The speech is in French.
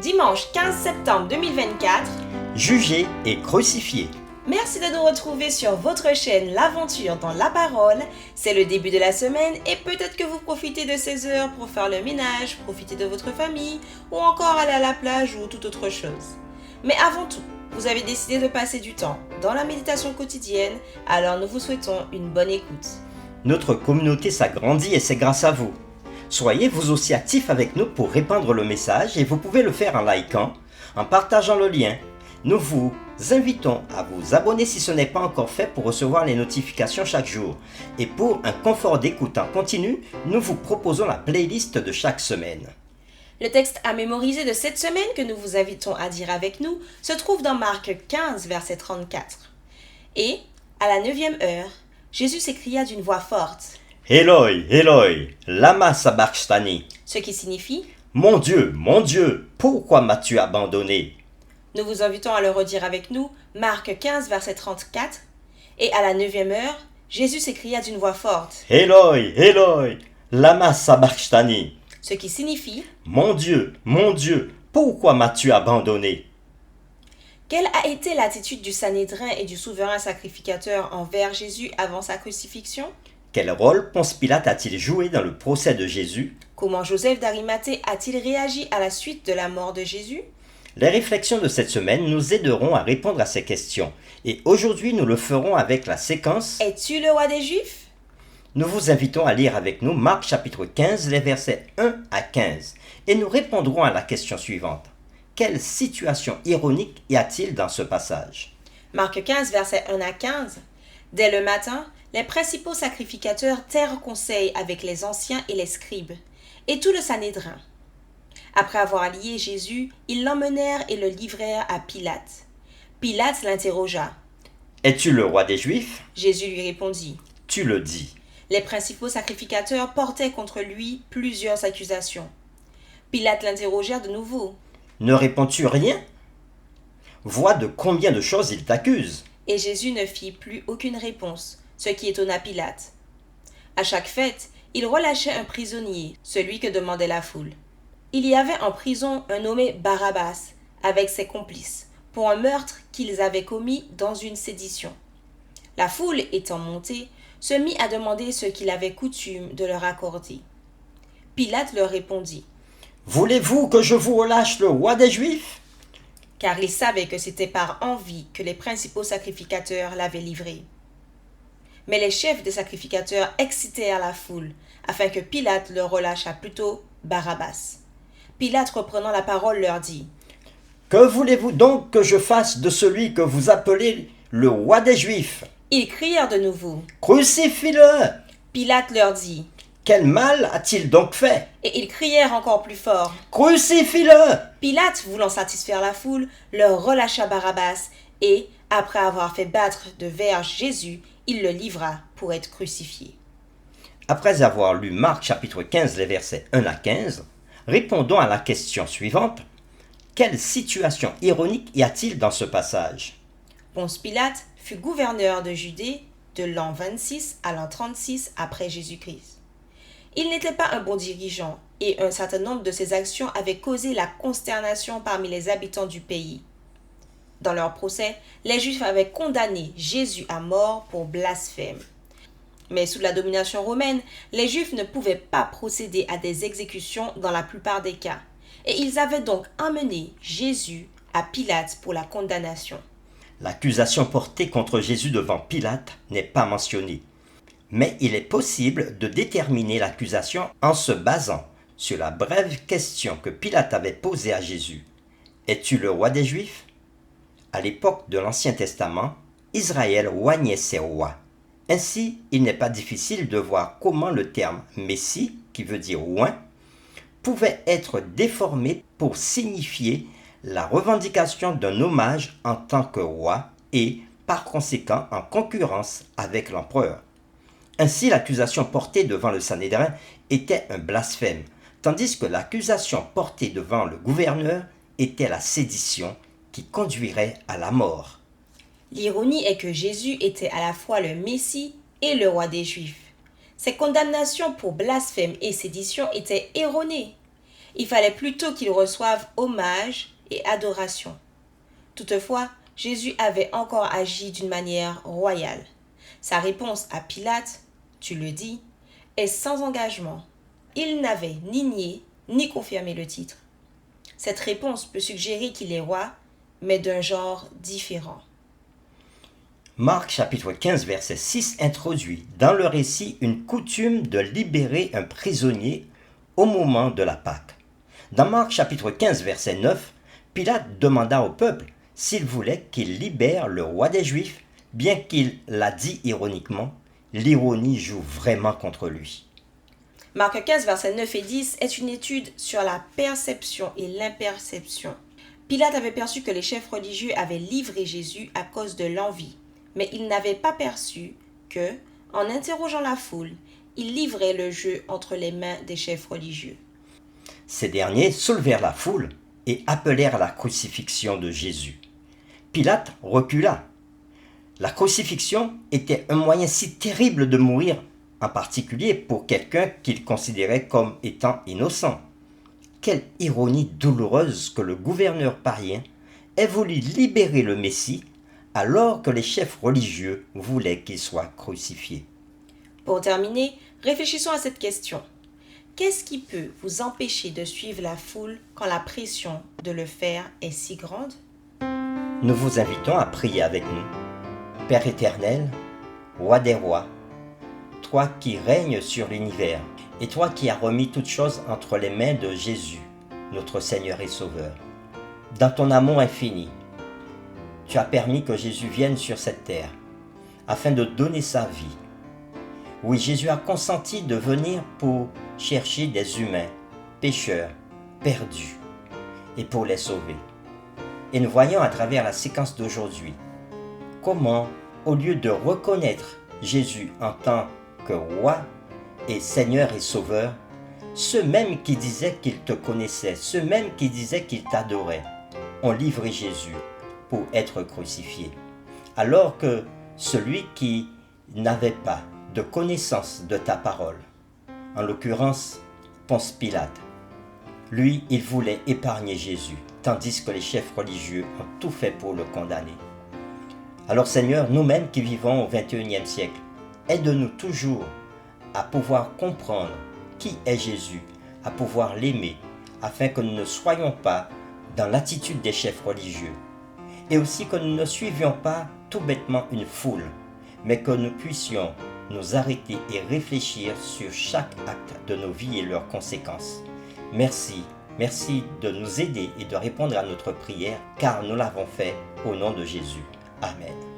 Dimanche 15 septembre 2024. Jugé et crucifié. Merci de nous retrouver sur votre chaîne L'Aventure dans la Parole. C'est le début de la semaine et peut-être que vous profitez de ces heures pour faire le ménage, profiter de votre famille ou encore aller à la plage ou toute autre chose. Mais avant tout, vous avez décidé de passer du temps dans la méditation quotidienne, alors nous vous souhaitons une bonne écoute. Notre communauté s'agrandit et c'est grâce à vous. Soyez vous aussi actifs avec nous pour répandre le message et vous pouvez le faire en likant, en partageant le lien. Nous vous invitons à vous abonner si ce n'est pas encore fait pour recevoir les notifications chaque jour. Et pour un confort d'écoute en continu, nous vous proposons la playlist de chaque semaine. Le texte à mémoriser de cette semaine que nous vous invitons à dire avec nous se trouve dans Marc 15, verset 34. Et, à la 9e heure, Jésus s'écria d'une voix forte. « Eloi, Eloi, lama sabachthani » Ce qui signifie « mon Dieu, pourquoi m'as-tu abandonné ?» Nous vous invitons à le redire avec nous, Marc 15, verset 34. Et à la 9e heure, Jésus s'écria d'une voix forte. « Eloi, Eloi, lama sabachthani » Ce qui signifie mon Dieu, pourquoi m'as-tu abandonné ?» Quelle a été l'attitude du Sanhédrin et du souverain sacrificateur envers Jésus avant sa crucifixion? Quel rôle Ponce Pilate a-t-il joué dans le procès de Jésus? Comment Joseph d'Arimathée a-t-il réagi à la suite de la mort de Jésus? Les réflexions de cette semaine nous aideront à répondre à ces questions. Et aujourd'hui, nous le ferons avec la séquence « Es-tu le roi des Juifs ?» Nous vous invitons à lire avec nous Marc chapitre 15, les versets 1 à 15. Et nous répondrons à la question suivante. Quelle situation ironique y a-t-il dans ce passage? Marc 15, versets 1 à 15. Dès le matin, les principaux sacrificateurs tinrent conseil avec les anciens et les scribes, et tout le Sanhédrin. Après avoir lié Jésus, ils l'emmenèrent et le livrèrent à Pilate. Pilate l'interrogea. « Es-tu le roi des Juifs ?» Jésus lui répondit. « Tu le dis. » Les principaux sacrificateurs portaient contre lui plusieurs accusations. Pilate l'interrogea de nouveau. « Ne réponds-tu rien? Vois de combien de choses il t'accuse. » Et Jésus ne fit plus aucune réponse, ce qui étonna Pilate. À chaque fête, il relâchait un prisonnier, celui que demandait la foule. Il y avait en prison un nommé Barabbas, avec ses complices, pour un meurtre qu'ils avaient commis dans une sédition. La foule étant montée, se mit à demander ce qu'il avait coutume de leur accorder. Pilate leur répondit. « Voulez-vous que je vous relâche le roi des Juifs ?» Car il savait que c'était par envie que les principaux sacrificateurs l'avaient livré. Mais les chefs des sacrificateurs excitèrent la foule, afin que Pilate leur relâchât plutôt Barabbas. Pilate, reprenant la parole, leur dit. « Que voulez-vous donc que je fasse de celui que vous appelez le roi des Juifs ?» Ils crièrent de nouveau. « Crucifie-le !» Pilate leur dit. « Quel mal a-t-il donc fait ?» Et ils crièrent encore plus fort. « Crucifie-le !» Pilate, voulant satisfaire la foule, leur relâcha Barabbas et, après avoir fait battre de verges Jésus, il le livra pour être crucifié. Après avoir lu Marc chapitre 15, les versets 1 à 15, répondons à la question suivante. Quelle situation ironique y a-t-il dans ce passage? Ponce Pilate fut gouverneur de Judée de l'an 26 à l'an 36 après Jésus-Christ. Il n'était pas un bon dirigeant et un certain nombre de ses actions avaient causé la consternation parmi les habitants du pays. Dans leur procès, les Juifs avaient condamné Jésus à mort pour blasphème. Mais sous la domination romaine, les Juifs ne pouvaient pas procéder à des exécutions dans la plupart des cas, et ils avaient donc emmené Jésus à Pilate pour la condamnation. L'accusation portée contre Jésus devant Pilate n'est pas mentionnée. Mais il est possible de déterminer l'accusation en se basant sur la brève question que Pilate avait posée à Jésus. « Es-tu le roi des Juifs ?» À l'époque de l'Ancien Testament, Israël oignait ses rois. Ainsi, il n'est pas difficile de voir comment le terme « Messie », qui veut dire « oint », pouvait être déformé pour signifier la revendication d'un hommage en tant que roi et, par conséquent, en concurrence avec l'empereur. Ainsi, l'accusation portée devant le Sanhédrin était un blasphème, tandis que l'accusation portée devant le gouverneur était la sédition qui conduirait à la mort. L'ironie est que Jésus était à la fois le Messie et le roi des Juifs. Ces condamnations pour blasphème et sédition étaient erronées. Il fallait plutôt qu'ils reçoivent hommage et adoration. Toutefois, Jésus avait encore agi d'une manière royale. Sa réponse à Pilate, tu le dis, est sans engagement. Il n'avait ni nié ni confirmé le titre. Cette réponse peut suggérer qu'il est roi, mais d'un genre différent. Marc chapitre 15 verset 6 introduit dans le récit une coutume de libérer un prisonnier au moment de la Pâque. Dans Marc chapitre 15 verset 9, Pilate demanda au peuple s'il voulait qu'il libère le roi des Juifs, bien qu'il l'a dit ironiquement, l'ironie joue vraiment contre lui. Marc 15 verset 9 et 10 est une étude sur la perception et l'imperception. Pilate avait perçu que les chefs religieux avaient livré Jésus à cause de l'envie, mais il n'avait pas perçu que, en interrogeant la foule, il livrait le jeu entre les mains des chefs religieux. Ces derniers soulevèrent la foule et appelèrent à la crucifixion de Jésus. Pilate recula. La crucifixion était un moyen si terrible de mourir, en particulier pour quelqu'un qu'il considérait comme étant innocent. Quelle ironie douloureuse que le gouverneur païen ait voulu libérer le Messie alors que les chefs religieux voulaient qu'il soit crucifié. Pour terminer, réfléchissons à cette question. Qu'est-ce qui peut vous empêcher de suivre la foule quand la pression de le faire est si grande? Nous vous invitons à prier avec nous. Père éternel, roi des rois, toi qui règnes sur l'univers, et toi qui as remis toutes choses entre les mains de Jésus, notre Seigneur et Sauveur. Dans ton amour infini, tu as permis que Jésus vienne sur cette terre, afin de donner sa vie. Oui, Jésus a consenti de venir pour chercher des humains, pécheurs, perdus, et pour les sauver. Et nous voyons à travers la séquence d'aujourd'hui, comment, au lieu de reconnaître Jésus en tant que roi et Seigneur et Sauveur, ceux mêmes qui disaient qu'ils te connaissaient, ceux mêmes qui disaient qu'ils t'adoraient, ont livré Jésus pour être crucifié. Alors que celui qui n'avait pas de connaissance de ta parole, en l'occurrence Ponce Pilate, lui, il voulait épargner Jésus, tandis que les chefs religieux ont tout fait pour le condamner. Alors Seigneur, nous-mêmes qui vivons au XXIe siècle, aide-nous toujours à pouvoir comprendre qui est Jésus, à pouvoir l'aimer, afin que nous ne soyons pas dans l'attitude des chefs religieux, et aussi que nous ne suivions pas tout bêtement une foule, mais que nous puissions nous arrêter et réfléchir sur chaque acte de nos vies et leurs conséquences. Merci de nous aider et de répondre à notre prière, car nous l'avons fait au nom de Jésus. Amen.